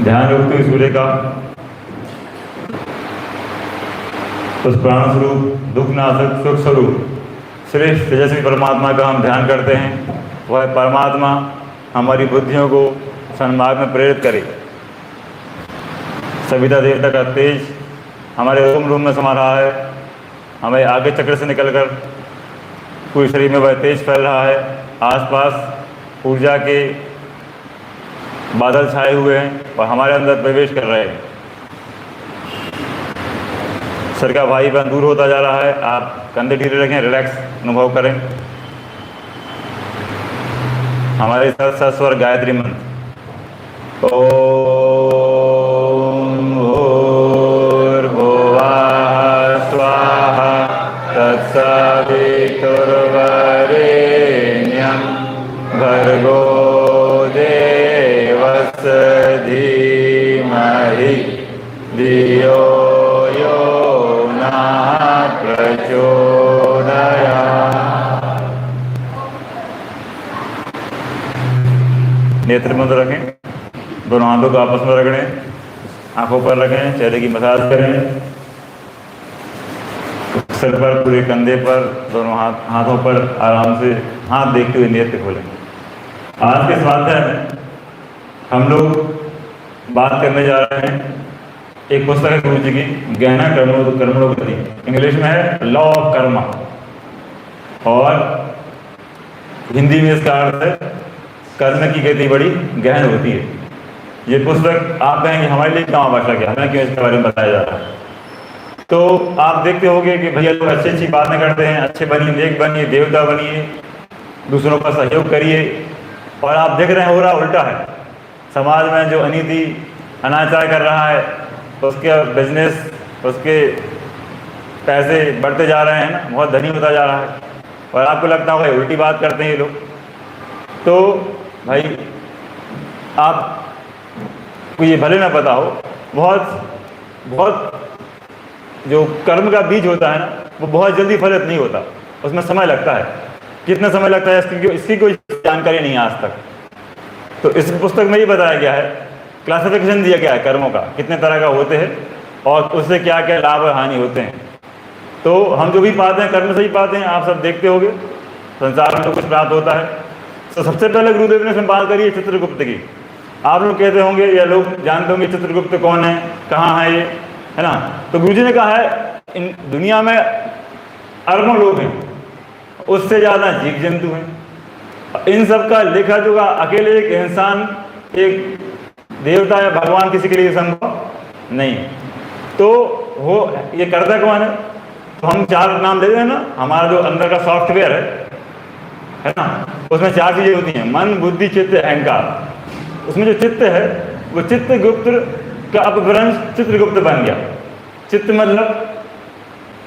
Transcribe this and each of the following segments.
ध्यान रखते हुए सूर्य का उस प्राण स्वरूप दुखनाशक सुख स्वरूप श्रेष्ठ तेजस्वी परमात्मा का हम ध्यान करते हैं। वह परमात्मा हमारी बुद्धियों को सन्मार्ग में प्रेरित करे। सविता देवता का तेज हमारे रूम में समा रहा है। हमें आगे चक्र से निकलकर पूरे शरीर में वह तेज फैल रहा है। आसपास ऊर्जा के बादल छाए हुए हैं और हमारे अंदर प्रवेश कर रहे हैं। सर का भारीपन दूर होता जा रहा है। आप कंधे ढीले रखें, रिलैक्स अनुभव करें। हमारे साथ सस्वर गायत्री मंत्र ओम भूर्भुवः स्वाहा तत्सवितुर्वरेण्यं भर्गो देवस्य धीमहि धियो यो नः प्रचोदयात्। नेत्र बंद रखें, दोनों हाथों को आपस में रगड़ें, आंखों पर रखें, चेहरे की मसाज करें। सर पर, पूरे कंधे पर, दोनों हाथों पर आराम से हाथ देखते हुए नेत्र खोलें। आज के स्वाध्याय में हम लोग बात करने जा रहे हैं एक पुस्तक है गुरु जी की, गहना कर्मणोगति। इंग्लिश में है लॉ ऑफ कर्मा और हिंदी में इसका अर्थ है कर्म की गति बड़ी गहन होती है। ये पुस्तक आप कहेंगे हमारे लिए क्या भाषा क्या, हमें क्यों इसके बारे में बताया जा रहा है। तो आप देखते होंगे कि भैया लोग अच्छी अच्छी बातें करते हैं, अच्छे बनिए, नेक बनिए, देवता बनिए, दूसरों का सहयोग करिए, और आप देख रहे हैं हो रहा उल्टा है। समाज में जो अनीति अनाचार कर रहा है, उसके बिजनेस, उसके पैसे बढ़ते जा रहे हैं ना, बहुत धनी होता जा रहा है, और आपको लगता है भाई उल्टी बात करते हैं ये लोग। तो भाई आपको ये भले ना पता हो, बहुत जो कर्म का बीज होता है ना, वो बहुत जल्दी फलित नहीं होता, उसमें समय लगता है। कितना समय लगता है इसकी कोई जानकारी नहीं है आज तक। तो इस पुस्तक में ये बताया गया है, क्लासिफिकेशन दिया गया है कर्मों का, कितने तरह का होते हैं और उससे क्या क्या लाभ और हानि होते हैं। तो हम जो भी पाते हैं कर्म से ही पाते हैं, आप सब देखते होंगे संसार में तो कुछ प्राप्त होता है। तो सबसे पहले गुरुदेव ने इसमें बात करी है चित्रगुप्त की। आप लोग कहते होंगे या लोग जानते होंगे चित्रगुप्त कौन है, कहाँ है ये, है ना। तो गुरुजी ने कहा है इन दुनिया में अरबों लोग हैं, उससे ज़्यादा जीव जंतु हैं। इन सब का लेखा जोखा अकेले एक इंसान, एक देवता या भगवान किसी के लिए संभव नहीं। तो वो ये करता कौन है, तो हम चार नाम दे दें ना। हमारा जो अंदर का सॉफ्टवेयर है ना, उसमें चार चीज़ें होती हैं, मन, बुद्धि, चित्त, अहंकार। उसमें जो चित्त है वो चित्रगुप्त का अपभ्रंश चित्रगुप्त बन गया। चित्त मतलब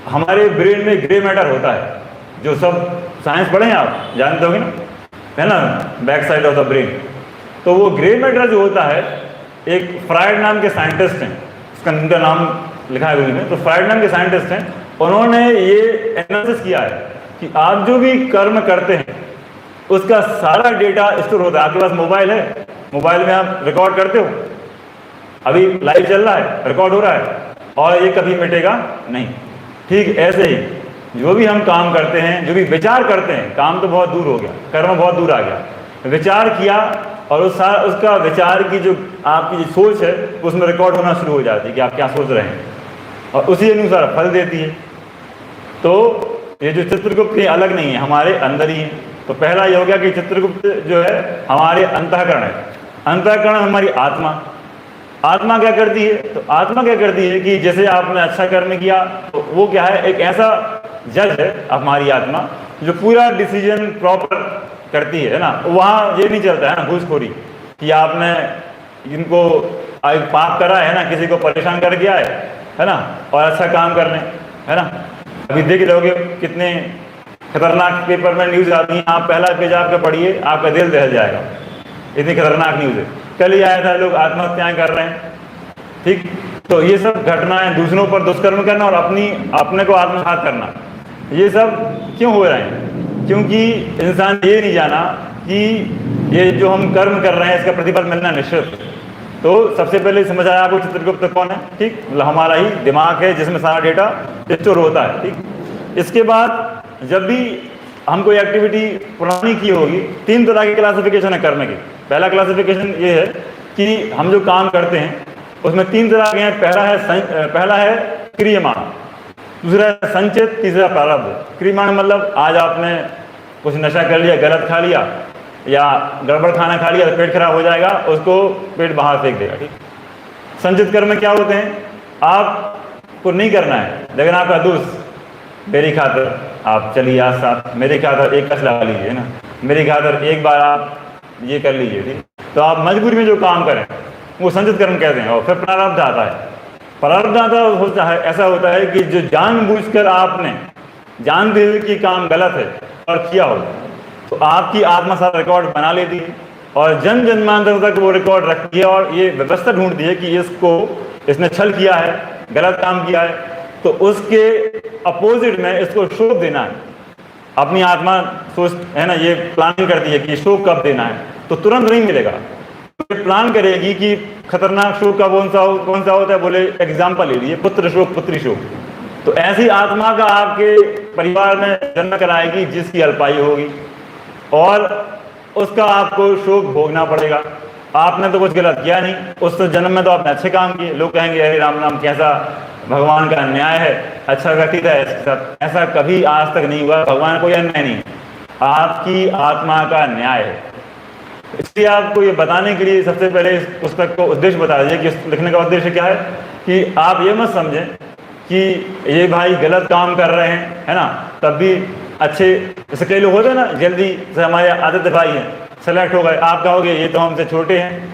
हमारे ब्रेन में ग्रे मैटर होता है, जो सब साइंस पढ़े हैं आप जानते होंगे ना, है ना, back side of the brain. तो वो ग्रे मैटर जो होता है, एक फ्राइड नाम के साइंटिस्ट हैं, उसका उनका नाम लिखा है गुरु में। तो फ्राइड नाम के साइंटिस्ट हैं, उन्होंने ये एनालिसिस किया है कि आप जो भी कर्म करते हैं उसका सारा डेटा स्टोर होता है। आपके पास मोबाइल है, मोबाइल में आप रिकॉर्ड करते हो, अभी लाइव चल रहा है, रिकॉर्ड हो रहा है, और ये कभी मिटेगा नहीं। ठीक ऐसे ही जो भी हम काम करते हैं, जो भी विचार करते हैं, काम तो बहुत दूर हो गया, कर्म बहुत दूर आ गया, विचार किया और उसका विचार की जो आपकी जो सोच है उसमें रिकॉर्ड होना शुरू हो जाती है कि आप क्या सोच रहे हैं, और उसी अनुसार फल देती है। तो ये जो चित्रगुप्त ये अलग नहीं है, हमारे अंदर ही है। तो पहला ये हो गया कि चित्रगुप्त जो है हमारे अंतःकरण है। अंतःकरण हमारी आत्मा। आत्मा क्या करती है, तो आत्मा क्या करती है कि जैसे आपने अच्छा कर्म किया तो वो क्या है, एक ऐसा जज है हमारी आत्मा जो पूरा डिसीजन प्रॉपर करती है ना। वहाँ ये नहीं चलता है ना घूसखोरी, कि आपने इनको पाप करा है ना, किसी को परेशान कर गया है ना, और अच्छा काम करने, है ना। अभी देख रहे होगे कितने खतरनाक पेपर में न्यूज़ आती हैं, आप पहला पेज आपका पढ़िए, आपका दिल दहल जाएगा, इतनी खतरनाक न्यूज़ है। कल ही आया था लोग आत्महत्याएं कर रहे हैं, ठीक। तो ये सब घटनाएं, दूसरों पर दुष्कर्म करना और अपने को आत्मघात करना, ये सब क्यों हो रहे हैं? क्योंकि इंसान ये नहीं जाना कि ये जो हम कर्म कर रहे हैं इसका प्रतिफल मिलना निश्चित है। तो सबसे पहले समझ आया आपको चित्रगुप्त कौन है, ठीक, मतलब हमारा ही दिमाग है जिसमें सारा डेटा स्टोर होता है, ठीक। इसके बाद जब भी हम कोई एक्टिविटी पुरानी की होगी, 3 तरह की क्लासिफिकेशन है कर्म की। पहला क्लासिफिकेशन ये है कि हम जो काम करते हैं उसमें 3 तरह के हैं। पहला है क्रियमाण, दूसरा है संचित, तीसरा प्रारब्ध। क्रियमाण मतलब आज आपने कुछ नशा कर लिया, गलत खा लिया या गड़बड़ खाना खा लिया तो पेट खराब हो जाएगा, उसको पेट बाहर फेंक देगा, ठीक। संचित कर्म में क्या होते हैं, आपको नहीं करना है लेकिन आपका दोस्त मेरी खातर आप चलिए आज साथ, मेरे खातर एक कस लगा लीजिए ना, मेरी खातर एक बार आप ये कर लीजिए, ठीक। तो आप मजबूरी में जो काम करें वो संचित कर्म कहते हैं। और फिर प्रारब्ध आता है। प्रारब्ध आता होता है, ऐसा होता है कि जो जानबूझकर आपने जानते हुए कि काम गलत है और किया हो, तो आपकी आत्मा सारा रिकॉर्ड बना लेती है और जन जन्मांतर तक वो रिकॉर्ड रखती है और ये व्यवस्था ढूंढती है कि इसने छल किया है, गलत काम किया है, तो उसके अपोजिट में इसको शोक देना है। अपनी आत्मा सोच है ना, ये प्लानिंग करती है कि शोक कब देना है, तो तुरंत नहीं मिलेगा। तो प्लान करेगी कि खतरनाक शोक का कौन सा होता है, बोले एग्जाम्पल ले लीजिए, पुत्र शोक, पुत्री शोक। तो ऐसी आत्मा का आपके परिवार में जन्म कराएगी जिसकी अल्पायु होगी और उसका आपको शोक भोगना पड़ेगा। आपने तो कुछ गलत किया नहीं, उस जन्म में तो आपने अच्छे काम किए। लोग कहेंगे अरे राम राम, कैसा भगवान का न्याय है, अच्छा व्यतीत है इसके साथ। ऐसा कभी आज तक नहीं हुआ, भगवान कोई अन्याय नहीं, आपकी आत्मा का न्याय है। इसलिए आपको ये बताने के लिए सबसे पहले इस पुस्तक को उद्देश्य बता दीजिए कि इस लिखने का उद्देश्य क्या है, कि आप ये मत समझें कि ये भाई गलत काम कर रहे हैं, है ना, तब भी अच्छे, जैसे कई लोग होते हैं ना, जल्दी से हमारे आदित्य भाई हैं, सेलेक्ट हो गए, आप कहोगे ये तो हमसे छोटे हैं,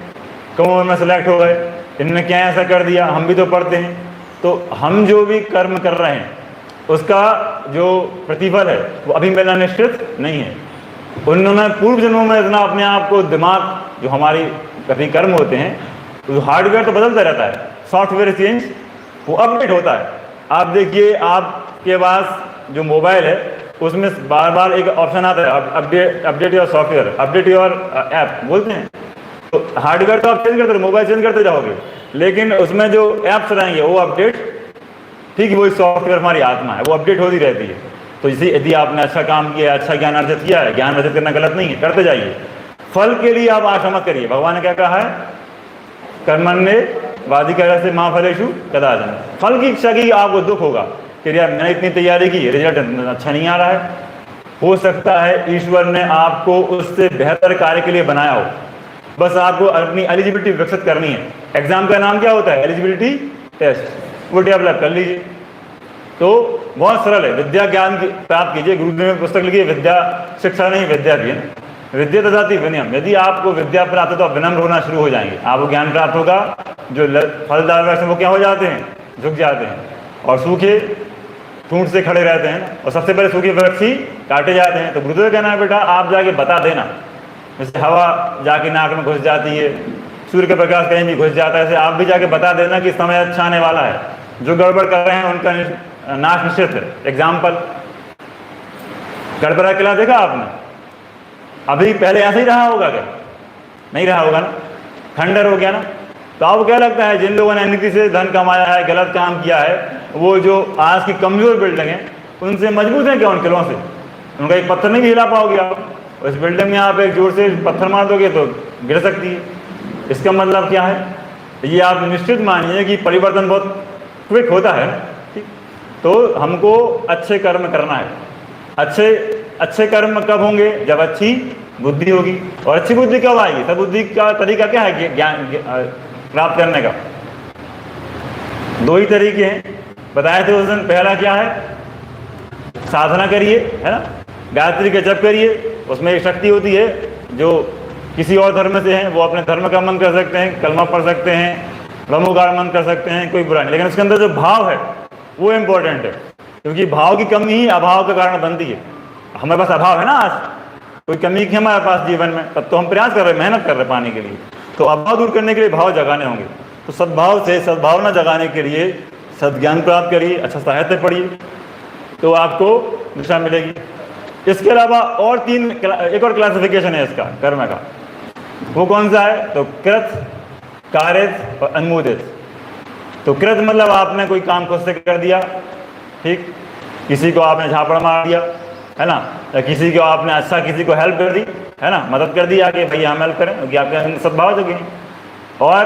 कम उम्र में सेलेक्ट हो गए, इन्होंने क्या ऐसा कर दिया, हम भी तो पढ़ते हैं। तो हम जो भी कर्म कर रहे हैं उसका जो प्रतिफल है वो अभी मिलना निश्चित नहीं है। उन्होंने पूर्व जन्मों में इतना अपने आप को, दिमाग जो हमारी कभी कर्म होते हैं, तो हार्डवेयर तो बदलता रहता है, सॉफ्टवेयर चेंज, वो अपडेट होता है। आप देखिए आपके पास जो मोबाइल है उसमें बार बार एक ऑप्शन आता है, update your software, update your app बोलते हैं। तो हार्डवेयर तो आप चेंज करते, मोबाइल चेंज करते जाओगे, लेकिन उसमें जो ऐप्स रहेंगे वो अपडेट, ठीक है, वही सॉफ्टवेयर हमारी आत्मा है, वो अपडेट होती रहती है। तो इसी, यदि आपने अच्छा काम किया, अच्छा ज्ञान अर्जित किया है, ज्ञान अर्जित करना गलत नहीं है, करते जाइए। फल के लिए आप आशा मत करिए, भगवान ने क्या कहा है, कर्मण्ये वाधिकार से माँ फलेषु कदाचन। फल की इच्छा की आपको दुख होगा कि यार मैंने इतनी तैयारी की, रिजल्ट अच्छा नहीं आ रहा है। हो सकता है ईश्वर ने आपको उससे बेहतर कार्य के लिए बनाया हो, बस आपको अपनी एलिजिबिलिटी विकसित करनी है। एग्जाम का नाम क्या होता है, एलिजिबिलिटी टेस्ट, वो डेवलप कर लीजिए। तो बहुत सरल है, विद्या ज्ञान प्राप्त कीजिए। गुरुदेव ने पुस्तक लिखी है, विद्या शिक्षा नहीं विद्या की है, विद्या ददाति विनयम। यदि आपको विद्या प्राप्त हो तो आप विनम्र होना शुरू हो जाएंगे, आपको ज्ञान प्राप्त होगा। जो फलदार वृक्ष वो क्या हो जाते हैं, झुक जाते हैं, और सूखे ठूंठ से खड़े रहते हैं, और सबसे पहले सूखे वृक्ष ही काटे जाते हैं। तो गुरुदेव कहना है बेटा आप जाके बता देना, जैसे हवा जाके नाक में घुस जाती है, सूर्य का प्रकाश कहीं भी घुस जाता है, ऐसे आप भी जाके बता देना कि समय अच्छा आने वाला है। जो गड़बड़ कर रहे हैं उनका नाश निश्चित है। एग्जाम्पल, गड़बड़ा किला देखा आपने, अभी पहले ऐसे ही रहा होगा क्या, नहीं रहा होगा ना, खंडर हो गया ना। तो आपको क्या लगता है जिन लोगों ने नीति से धन कमाया है, गलत काम किया है, वो जो आज की कमजोर बिल्डिंग है उनसे मजबूत है क्या, उन किलों से? उनका एक पत्थर नहीं भी हिला पाओगे आप। उस बिल्डिंग में आप एक जोर से पत्थर मार दोगे तो गिर सकती है। इसका मतलब क्या है, ये आप निश्चित मानिए कि परिवर्तन बहुत क्विक होता है, ठीक। तो हमको अच्छे कर्म करना है। अच्छे कर्म कब होंगे, जब अच्छी बुद्धि होगी। और अच्छी बुद्धि कब आएगी, सब बुद्धि का तरीका क्या है ज्ञान प्राप्त करने का? 2 ही तरीके हैं, बताए थे उस दिन। पहला क्या है, साधना करिए, है ना, गायत्री का जप करिए, उसमें एक शक्ति होती है। जो किसी और धर्म से हैं वो अपने धर्म का मन कर सकते हैं, कलमा पढ़ सकते हैं, ब्रह्मोगार मन कर सकते हैं, कोई बुरा नहीं, लेकिन उसके अंदर जो भाव है वो इम्पोर्टेंट है, क्योंकि भाव की कमी ही अभाव का कारण बनती है। हमारे पास अभाव है ना, आज कोई कमी की हमारे पास जीवन में, तब तो हम प्रयास कर रहे हैं, मेहनत कर रहे हैं पाने के लिए। तो अभाव दूर करने के लिए भाव जगाने होंगे। तो सद्भाव से सद्भावना जगाने के लिए सद्ज्ञान प्राप्त करिए, अच्छा साहित्य पढ़िए, तो आपको दिशा मिलेगी। इसके अलावा और एक और क्लासिफिकेशन है इसका कर्म का। वो कौन सा है? तो कृत, कारित और अनुमोदित। तो कृत मतलब आपने कोई काम खुद से कर दिया, ठीक, किसी को आपने झापड़ मार दिया, है ना, या किसी को आपने अच्छा किसी को हेल्प कर दी, है ना, मदद कर दी आके भाई हम हेल्प करें, क्योंकि आपके अंदर सद्भाव जगे। और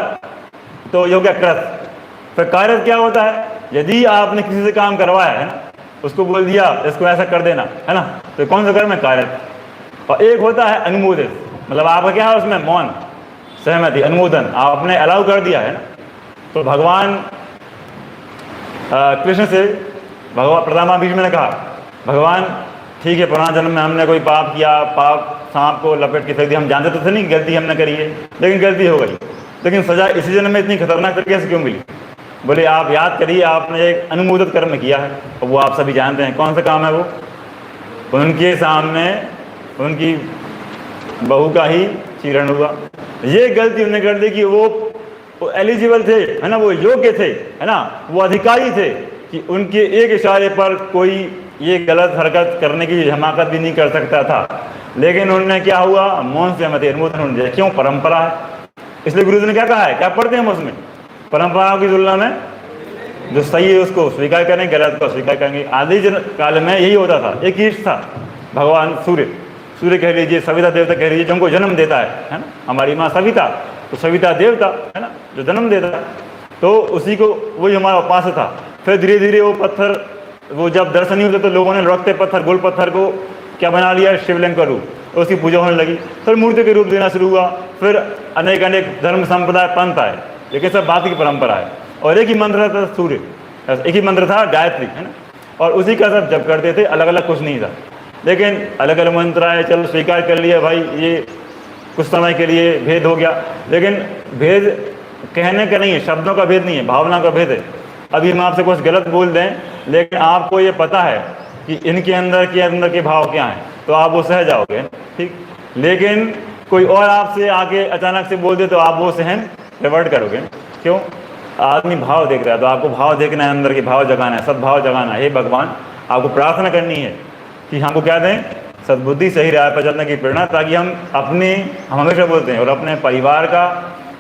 तो ये हो गया कृत। फिर कारित क्या होता है? यदि आपने किसी से काम करवाया है ना, उसको बोल दिया इसको ऐसा कर देना, है ना, तो कौन सा कर्म है? कारित। और एक होता है अनुमोदित, मतलब आपका क्या है उसमें? मौन, सहमति, अनुमोदन, आपने अलाउ कर दिया है ना। तो भगवान कृष्ण से भगवान प्रथमा भीष्म ने कहा, भगवान ठीक है, पुराना जन्म में हमने कोई पाप किया, पाप सांप को लपेट के फेंक दिया, हम जानते तो थे नहीं गलती हमने करी है, लेकिन गलती हो गई, लेकिन सजा इसी जन्म में इतनी खतरनाक तरीके से क्यों मिली? बोले आप याद करिए, आपने एक अनुमोदित कर्म किया है, और वो आप सभी जानते हैं कौन सा काम है वो? उनके सामने उनकी बहू का ही चीरण हुआ। ये गलती उन्होंने कर दी कि वो एलिजिबल थे, है ना, वो योग्य थे, है ना, वो अधिकारी थे कि उनके एक इशारे पर कोई ये गलत हरकत करने की हिमाकत भी नहीं कर सकता था, लेकिन उन्होंने क्या हुआ? मौन से मत अनुमोदन होने दिया। क्यों? परंपरा है। इसलिए गुरु जी ने क्या कहा है, क्या पढ़ते हैं हम उसमें? परंपराओं की तुलना में जो सही है उसको स्वीकार करें, गलत को स्वीकार करेंगे। आदि काल में यही होता था। एक ईष्ट था भगवान सूर्य कह लीजिए, सविता देवता कह लीजिए, जो हमको जन्म देता है ना, हमारी माँ सविता, तो सविता देवता है ना जो जन्म देता है, तो उसी को वही हमारा उपास्य था। फिर धीरे धीरे वो पत्थर, वो जब दर्शन नहीं होते तो लोगों ने लौटते पत्थर, गोल पत्थर को क्या बना लिया? शिवलिंग का रूप, तो उसकी पूजा होने लगी। फिर मूर्ति के रूप देना शुरू हुआ। फिर अनेक अनेक धर्म संप्रदाय पंथ आए, लेकिन सब बात की परंपरा है। और एक ही मंत्र था सूर्य, एक ही मंत्र था गायत्री, है ना, और उसी का सब जब करते थे, अलग अलग कुछ नहीं था। लेकिन अलग अलग मंत्र आए, चलो स्वीकार कर लिया भाई, ये कुछ समय के लिए भेद हो गया, लेकिन भेद कहने का नहीं है, शब्दों का भेद नहीं है, भावना का भेद है। अभी हम आपसे कुछ गलत बोल दें, लेकिन आपको ये पता है कि इनके अंदर के भाव क्या हैं, तो आप वो सह जाओगे, ठीक। लेकिन कोई और आपसे आके अचानक से बोल दे तो आप वो सहन रिवर्ट करोगे। क्यों? आदमी भाव देख रहा है, तो आपको भाव देखना है, अंदर के भाव जगाना है, सद्भाव जगाना है। हे भगवान, आपको प्रार्थना करनी है कि हमको क्या दें? सद्बुद्धि, सही राह पर चलने की प्रेरणा, ताकि हम हमेशा बोलते हैं, और अपने परिवार का,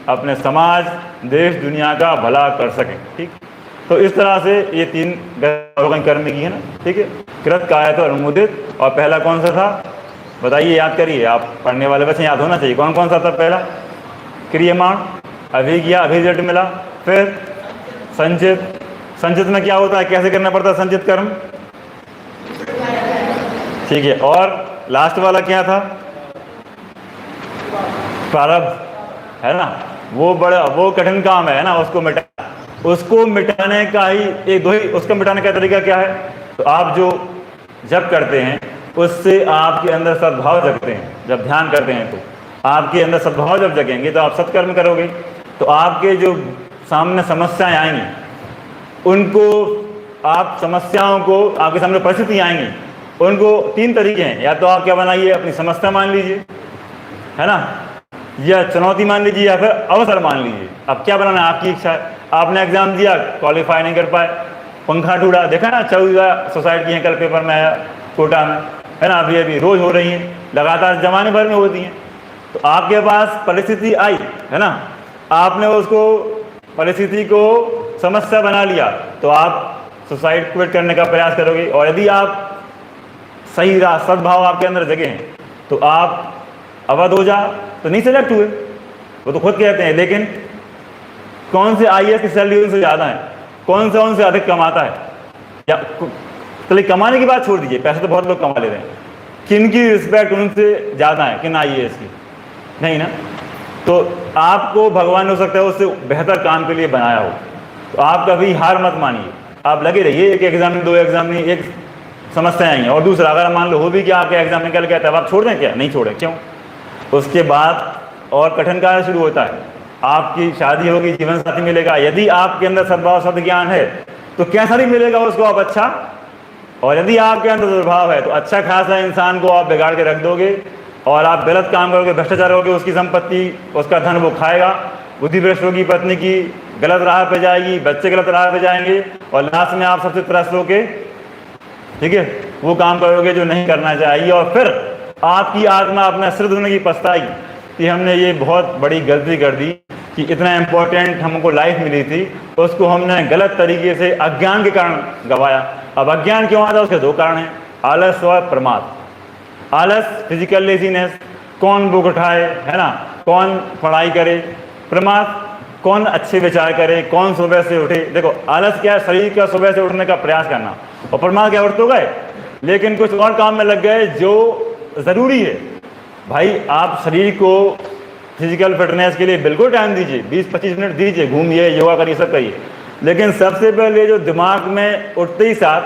अपने समाज, देश, दुनिया का भला कर सकें, ठीक। तो इस तरह से ये 3 कर्म की है ना, ठीक है। कृत, कायत और अनुमोदित। और पहला कौन सा था बताइए, याद करिए, आप पढ़ने वाले बच्चे याद होना चाहिए। कौन कौन सा था? पहला क्रियमाण, अभिज्ञा, अभिजट मिला। फिर संचित, संचित में क्या होता है, कैसे करना पड़ता है संचित कर्म, ठीक है। और लास्ट वाला क्या था? प्रारब्ध, है ना, वो कठिन काम है ना, उसको मिटाने का ही एक दो ही, उसको मिटाने का तरीका क्या है? तो आप जो जप करते हैं उससे आपके अंदर सद्भाव जगते हैं। जब ध्यान करते हैं तो आपके अंदर सद्भाव जब जगेंगे तो आप सत्कर्म करोगे, तो आपके जो सामने समस्याएं आएंगी उनको, आप समस्याओं को, आपके सामने परिस्थिति आएंगी उनको 3 तरीके हैं। या तो आप क्या बनाइए, अपनी समस्या मान लीजिए, है ना, या चुनौती मान लीजिए, या फिर अवसर मान लीजिए। अब क्या बनाना है, आपकी इच्छा है। आपने एग्जाम दिया, क्वालिफाई नहीं कर पाए, पंखा टूटा, देखा ना 14 सुसाइड की हैं, कल पेपर में आया कोटा में, है ना, अभी रोज हो रही हैं, लगातार जमाने भर में होती हैं। तो आपके पास परिस्थिति आई, है ना, आपने उसको परिस्थिति को समस्या बना लिया, तो आप सुसाइड क्विट करने का प्रयास करोगे। और यदि आप सही राह, सद्भाव आपके अंदर जगे हैं, तो आप अवध हो जा तो नहीं सेलेक्ट हुए, वो तो खुद कहते हैं। लेकिन कौन से IAS की सैलरी उनसे ज़्यादा है, कौन सा उनसे अधिक कमाता है? या चलिए कमाने की बात छोड़ दीजिए, पैसे तो बहुत लोग कमा ले रहे हैं, किन की रिस्पेक्ट उनसे ज़्यादा है, किन IAS की? नहीं ना। तो आपको भगवान हो सकता है उससे बेहतर काम के लिए बनाया हो, तो आप कभी हार मत मानिए, आप लगे रहिए। एक एग्जाम में, 2 एग्जाम में एक समस्या आई है, और दूसरा अगर मान लो हो भी कि आपके एग्जाम निकल गया, तब आप छोड़ दें क्या? नहीं छोड़ें। क्यों? उसके बाद और कठिन कार्य शुरू होता है। आपकी शादी होगी, जीवन साथी मिलेगा, यदि आपके अंदर सद्भाव, सद्ज्ञान है तो कैसा नहीं मिलेगा उसको आप अच्छा। और यदि आपके अंदर दुर्भाव है तो अच्छा खासा इंसान को आप बिगाड़ के रख दोगे, और आप गलत काम करोगे, भ्रष्टाचार करोगे, उसकी संपत्ति, उसका धन वो खाएगा, बुद्धि भ्रष्ट होगी, पत्नी की गलत राह पे जाएगी, बच्चे गलत राह पे जाएंगे, और लास्ट में आप सबसे त्रस्त होके, ठीक है, वो काम करोगे जो नहीं करना चाहिए, और फिर आपकी आत्मा अपना सिर धोने की पछताई कि हमने ये बहुत बड़ी गलती कर दी कि इतना इम्पोर्टेंट हमको लाइफ मिली थी, उसको हमने गलत तरीके से अज्ञान के कारण गंवाया। अब अज्ञान क्यों आता है? उसके दो कारण हैं, आलस और प्रमाद। आलस, फिजिकल लेजीनेस, कौन बुक उठाए, है ना, कौन पढ़ाई करे। प्रमाद, कौन अच्छे विचार करे, कौन सुबह से उठे। देखो आलस क्या है? शरीर का सुबह से उठने का प्रयास करना। और प्रमाद क्या? उठ तो गए लेकिन कुछ और काम में लग गए जो ज़रूरी है। भाई आप शरीर को फिजिकल फिटनेस के लिए बिल्कुल टाइम दीजिए, 20-25 मिनट दीजिए, घूमिए, योगा करिए, सब करिए, लेकिन सबसे पहले जो दिमाग में उठते ही साथ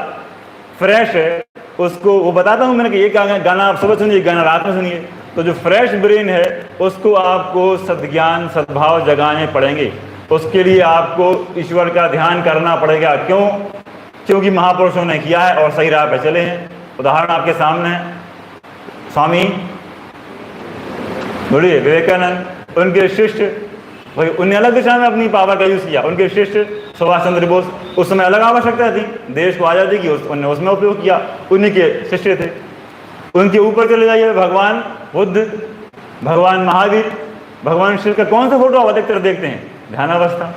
फ्रेश है उसको, वो बताता हूँ मैंने कि ये गाना आप सुबह सुनिए, गाना रात में सुनिए, तो जो फ्रेश ब्रेन है उसको आपको सद्ज्ञान सद्भाव जगाने पड़ेंगे। उसके लिए आपको ईश्वर का ध्यान करना पड़ेगा। क्यों? क्योंकि महापुरुषों ने किया है और सही राह पे चले हैं। उदाहरण आपके सामने है, स्वामी बोलिए विवेकानंद, उनके शिष्य, भाई उन्हें अलग दिशा में अपनी पावर का यूज़ किया। उनके शिष्य सुभाष चंद्र बोस, उस समय अलग आवश्यकता थी, देश को आज़ादी की, उन्होंने उसमें उपयोग किया, उन्हीं के शिष्य थे। उनके ऊपर चले जाइए, भगवान बुद्ध, भगवान महावीर, भगवान शिव का कौन सा फोटो आप अधिकतर देखते हैं? ध्यानावस्था।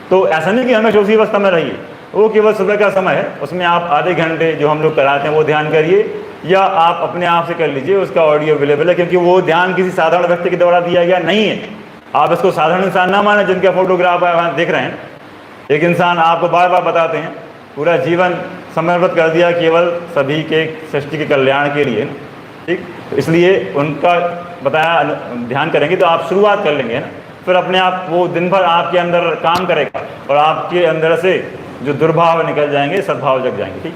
तो ऐसा नहीं कि हमेशा उसी अवस्था में रहिए, वो केवल सुबह का समय है, उसमें आप आधे घंटे जो हम लोग कराते हैं वो ध्यान करिए, या आप अपने आप से कर लीजिए, उसका ऑडियो अवेलेबल है। क्योंकि वो ध्यान किसी साधारण व्यक्ति के द्वारा दिया गया नहीं है। आप इसको साधारण इंसान ना माने जिनका फोटोग्राफ आप देख रहे हैं। एक इंसान आपको बार बार बताते हैं, पूरा जीवन समर्पित कर दिया केवल सभी के सृष्टि के कल्याण के लिए, ठीक। तो इसलिए उनका बताया ध्यान करेंगे तो आप शुरुआत कर लेंगे ना, फिर अपने आप वो दिन भर आपके अंदर काम करेगा और आपके अंदर से जो दुर्भाव निकल जाएंगे, सद्भाव जग जाएंगे, ठीक।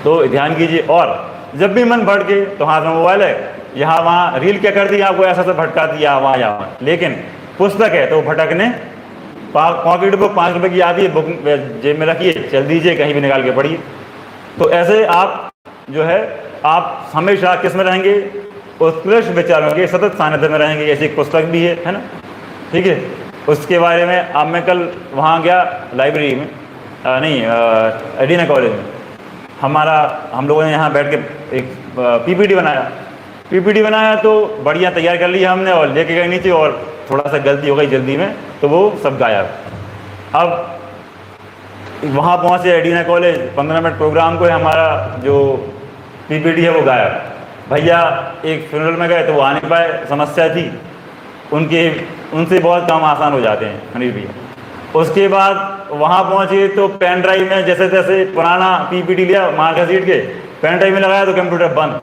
तो ध्यान कीजिए। और जब भी मन भटके तो हाथ में मोबाइल है, यहाँ वहाँ रील क्या कर दी, आपको ऐसा से भटका दिया वहाँ यहाँ, लेकिन पुस्तक है तो भटकने, पॉकेट बुक 5 रुपये की आती है, बुक जेब में रखिए, चल दीजिए, कहीं भी निकाल के पढ़िए। तो ऐसे आप जो है आप हमेशा किस में रहेंगे? उत्कृष्ट विचारों के सतत सानिध्य में रहेंगे। ऐसी एक पुस्तक भी है ना, ठीक है। उसके बारे में अब मैं कल वहाँ गया लाइब्रेरी में, एडिना कॉलेज में, हम लोगों ने यहाँ बैठ के एक पीपीटी बनाया तो बढ़िया तैयार कर लिया हमने और लेके गए नीचे, और थोड़ा सा गलती हो गई जल्दी में तो वो सब गायब। अब वहाँ पहुँचे एडिना कॉलेज, 15 मिनट प्रोग्राम को है, हमारा जो पीपीटी है वो गायब। भैया एक फ्यूनरल में गए तो वो आ नहीं पाए, समस्या थी उनसे बहुत काम आसान हो जाते हैं मनीष भैया। उसके बाद वहाँ पहुँचे तो पेन ड्राइव में जैसे तैसे पुराना पीपीटी लिया, मार घसीट के पेन ड्राइव में लगाया तो कंप्यूटर बंद।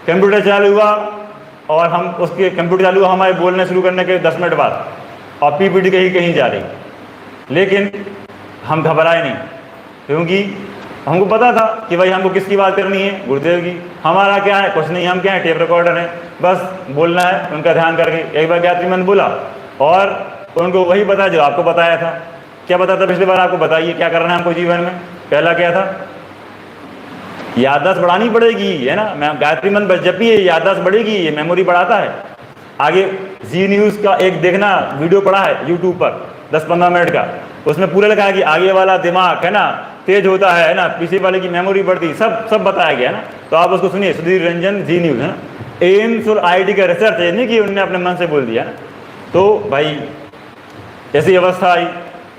कंप्यूटर चालू हुआ और हम उसके कंप्यूटर चालू हुआ हमारे बोलने शुरू करने के 10 मिनट बाद, और पीपीटी कहीं जा रही। लेकिन हम घबराए नहीं, क्योंकि हमको पता था कि भाई हमको किसकी बात करनी है, गुरुदेव की। हमारा क्या है? कुछ नहीं, हम क्या है, टेप रिकॉर्डर है, बस बोलना है उनका ध्यान करके। एक बार गायत्री मंत्र बोला और उनको वही पता जो आपको बताया था। क्या बताया था पिछली बार? आपको बताइए क्या करना है हमको जीवन में। पहला क्या था? याददाश्त बढ़ानी पड़ेगी, है ना। मैं गायत्री मंत्र जब भी याददाश्त बढ़ेगी, ये मेमोरी बढ़ाता है। आगे जी न्यूज़ का एक देखना वीडियो पड़ा है यूट्यूब पर 10-15 मिनट का, उसमें पूरा लिखा है कि आगे वाला दिमाग, है ना, तेज होता है ना, पीछे वाले की मेमोरी बढ़ती, सब बताया गया है ना। तो आप उसको सुनिए, सुधीर रंजन, जी न्यूज़, है ना। एम्स और IIT का रिसर्च है, नहीं कि उन्होंने अपने मन से बोल दिया ना। तो भाई ऐसी अवस्था आई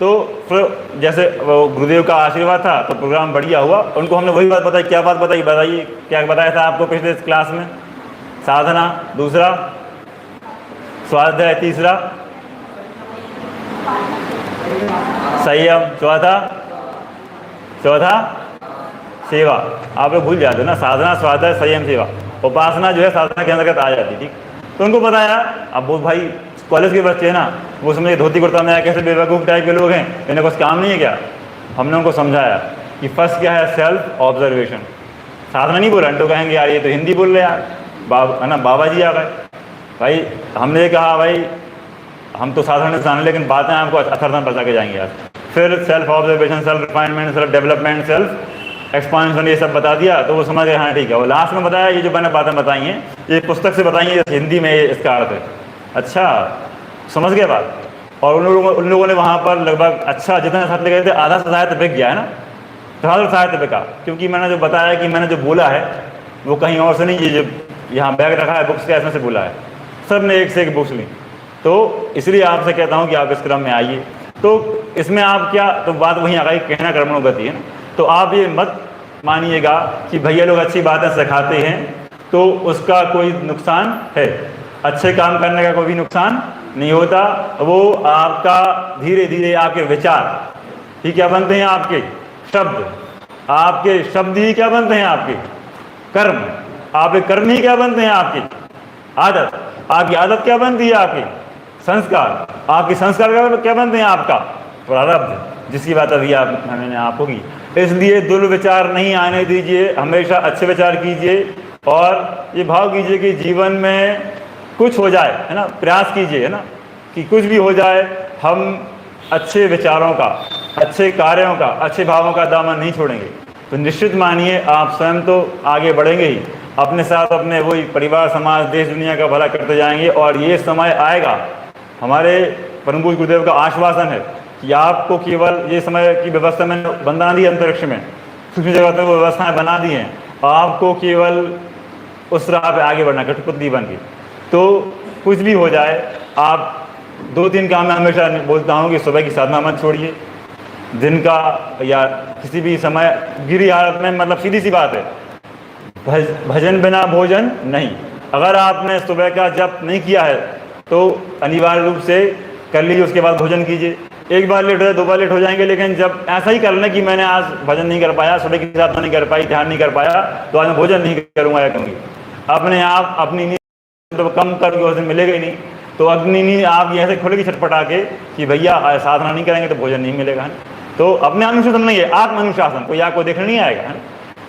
तो फिर जैसे वो गुरुदेव का आशीर्वाद था तो प्रोग्राम बढ़िया हुआ। उनको हमने वही बात बताई। क्या बात बताई? बताइए क्या बताया था आपको पिछले क्लास में? साधना, दूसरा स्वाध्याय, तीसरा संयम, चौथा सेवा। आप लोग भूल जाते हो ना, साधना, स्वाध्याय, संयम, सेवा। उपासना जो है साधना के अंतर्गत आ जाती, ठीक। तो उनको बताया। अब वो भाई कॉलेज के बच्चे हैं ना, वो समझे धोती कुर्ता में आया, कैसे बेवकूफ़ टाइप के लोग हैं, इन्हें कुछ काम नहीं है क्या। हमने उनको समझाया कि फर्स्ट क्या है, सेल्फ ऑब्जर्वेशन। साधना नहीं बोला, तो कहेंगे यार ये तो हिंदी बोल रहे यार, है ना, बाबा जी आ गए। भाई हमने कहा भाई हम तो साधारण इंसान हैं, लेकिन बातें आपको अथरथन बचा के जाएंगे यार। फिर self observation, self refinement, self development, self expansion, ये सब बता दिया तो वो समझ गए हाँ ठीक है। वो लास्ट में बताया ये जो मैंने बातें बताई हैं ये पुस्तक से बताई हैं, हिंदी में इसका अर्थ है। अच्छा, समझ गए बात। और उन लोगों ने वहाँ पर लगभग अच्छा जितने छात्र गए थे आधा से ज़्यादा बिक गया, है ना। धरातल साहित्य पे का, क्योंकि मैंने जो बताया कि मैंने जो बोला है वो कहीं और से नहीं, ये जो यहाँ बैग रखा है बुक्स का, इसमें से बोला है। सब ने एक से एक बुक्स ली, तो इसलिए आपसे कहता हूँ कि आप इस क्रम में आइए। तो इसमें आप क्या, तो बात वहीं आ गई, कहना कर्मणो गति है ना। तो आप ये मत मानिएगा कि भैया लोग अच्छी बातें सिखाते हैं तो उसका कोई नुकसान है। अच्छे काम करने का कोई भी नुकसान नहीं होता। वो आपका धीरे धीरे आपके विचार ही क्या बनते हैं, आपके शब्द ही क्या बनते हैं, आपके कर्म, आपके कर्म ही क्या बनते हैं, आपकी आदत, आपकी आदत क्या बनती है, आपकी संस्कार, आपकी संस्कार क्या बनते हैं, आपका प्रारब्ध, जिसकी बात अभी मैंने आपको की। इसलिए दुर्विचार नहीं आने दीजिए, हमेशा अच्छे विचार कीजिए और ये भाव कीजिए कि जीवन में कुछ हो जाए, है ना, प्रयास कीजिए, है ना, कि कुछ भी हो जाए हम अच्छे विचारों का, अच्छे कार्यों का, अच्छे भावों का दामन नहीं छोड़ेंगे। तो निश्चित मानिए आप स्वयं तो आगे बढ़ेंगे ही, अपने साथ अपने वही परिवार, समाज, देश, दुनिया का भला करते जाएंगे। और ये समय आएगा, हमारे परम पूज्य गुरुदेव का आश्वासन है कि आपको केवल ये समय की व्यवस्था में बना दी, अंतरिक्ष में सूक्ष्म जगत में वो व्यवस्थाएं बना दी हैं, आपको केवल उस राह पे आगे बढ़ना, कठपुतली बन के। तो कुछ भी हो जाए, आप 2-3 काम मैं हमेशा बोलता हूँ कि सुबह की साधना मत छोड़िए, दिन का या किसी भी समय गिरी हालत में, मतलब सीधी सी बात है, भजन बिना भोजन नहीं। अगर आपने सुबह का जप नहीं किया है तो अनिवार्य रूप से कर लीजिए, उसके बाद भोजन कीजिए। एक बार लेट हो जाए, 2 बार लेट हो जाएंगे, लेकिन जब ऐसा ही कर लें कि मैंने आज भजन नहीं कर पाया, सुबह की साधना नहीं कर पाई, ध्यान नहीं कर पाया, तो आज मैं भोजन नहीं करूँगा या करूँगी, अपने आप अपनी नींद तो कम करके उस दिन मिलेगा ही नहीं। तो अपनी नींद आप ऐसे खुलेगी छटपटा के कि भैया साधना नहीं करेंगे तो भोजन नहीं मिलेगा, है। तो अपने अनुशासन नहीं है, आत्मानुशासन, कोई आपको देखने नहीं आएगा, है।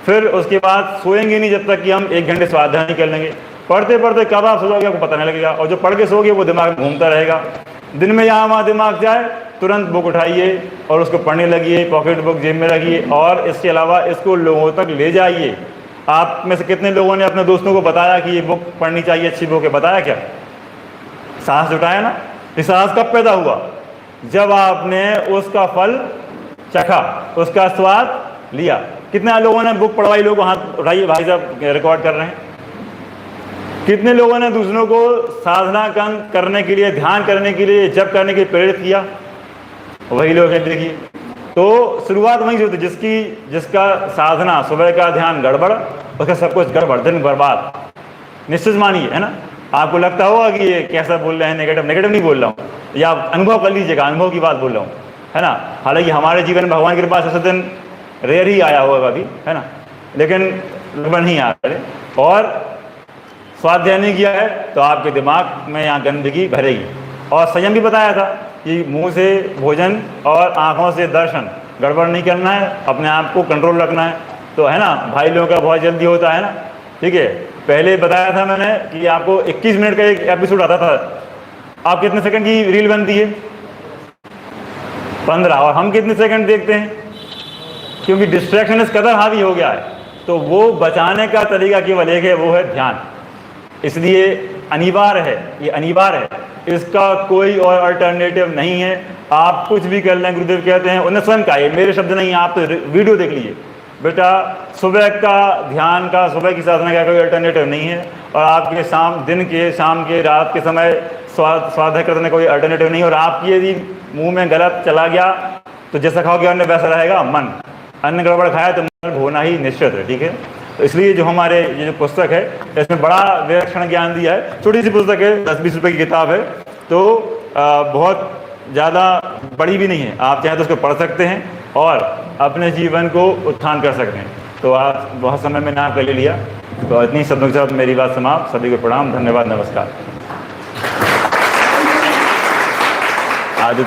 फिर उसके बाद सोएंगे नहीं जब तक कि हम 1 घंटे स्वाध्याय नहीं कर लेंगे। पढ़ते पढ़ते कब आप सो जाओगे आपको पता नहीं लगेगा, और जो पढ़ के सोओगे वो दिमाग में घूमता रहेगा। दिन में यहाँ वहाँ दिमाग जाए, तुरंत बुक उठाइए और उसको पढ़ने लगिए, पॉकेट बुक जेब में रखिए, और इसके अलावा इसको लोगों तक ले जाइए। आप में से कितने लोगों ने अपने दोस्तों को बताया कि ये बुक पढ़नी चाहिए, अच्छी बुक है, बताया क्या? साहस जुटाया ना। ये साहस कब पैदा हुआ? जब आपने उसका फल चखा, उसका स्वाद लिया। कितने लोगों ने बुक पढ़वाई? लोगों हाथ उठाइए, भाई साहब रिकॉर्ड कर रहे हैं। कितने लोगों ने दूसरों को साधना करने के लिए, ध्यान करने के लिए, जप करने के लिए प्रेरित किया? वही लोग हैं, देखिए। तो शुरुआत वहीं से होती, जिसका साधना, सुबह का ध्यान गड़बड़, उसका सब कुछ गड़बड़, दिन बर्बाद। निश्चित मानिए, है ना। आपको लगता होगा कि ये कैसा बोल रहे हैं, नेगेटिव नहीं बोल रहा हूँ, या आप अनुभव कर लीजिएगा, अनुभव की बात बोल रहा हूँ, है ना। हालांकि हमारे जीवन में भगवान की कृपा से ऐसा दिन रेयर ही आया होगा अभी, है ना, लेकिन लगभग नहीं आ रहे। और स्वाध्याय नहीं किया है तो आपके दिमाग में यहाँ गंदगी भरेगी। और संयम भी बताया था कि मुंह से भोजन और आँखों से दर्शन गड़बड़ नहीं करना है, अपने आप को कंट्रोल रखना है। तो है ना, भाई लोगों का बहुत जल्दी होता है ना, ठीक है। पहले बताया था मैंने कि आपको 21 मिनट का एक एपिसोड आता था, आप कितने सेकंड की रील बनती है? 15। और हम कितने सेकंड देखते हैं? क्योंकि डिस्ट्रैक्शन इस कदर हावी हो गया है। तो वो बचाने का तरीका केवल एक है, वो है ध्यान। इसलिए अनिवार्य है, ये अनिवार्य है, इसका कोई और अल्टरनेटिव नहीं है। आप कुछ भी कर लें, गुरुदेव कहते हैं, उन्हें स्वयं का, ये मेरे शब्द नहीं, आप तो वीडियो देख लीजिए बेटा। सुबह का ध्यान का, सुबह की साधना का कोई अल्टरनेटिव नहीं है। और आपके दिन के, शाम के, रात के समय स्वाध्याय करने का कोई अल्टरनेटिव नहीं है। और आपकी यदि मुंह में गलत चला गया तो जैसा खाओगे अन्न वैसा रहेगा मन। अन्न गड़बड़ खाया तो मन होना ही निश्चित है, ठीक है। तो इसलिए जो हमारे ये जो पुस्तक है, इसमें बड़ा विलक्षण ज्ञान दिया है। छोटी सी पुस्तक है, 10-20 रुपये की किताब है, तो बहुत ज़्यादा बड़ी भी नहीं है। आप चाहें तो उसको पढ़ सकते हैं और अपने जीवन को उत्थान कर सकते हैं। तो आज बहुत समय मैंने आपका ले लिया, तो इतनी शब्दों के साथ मेरी बात समाप्त। सभी को प्रणाम, धन्यवाद, नमस्कार। आज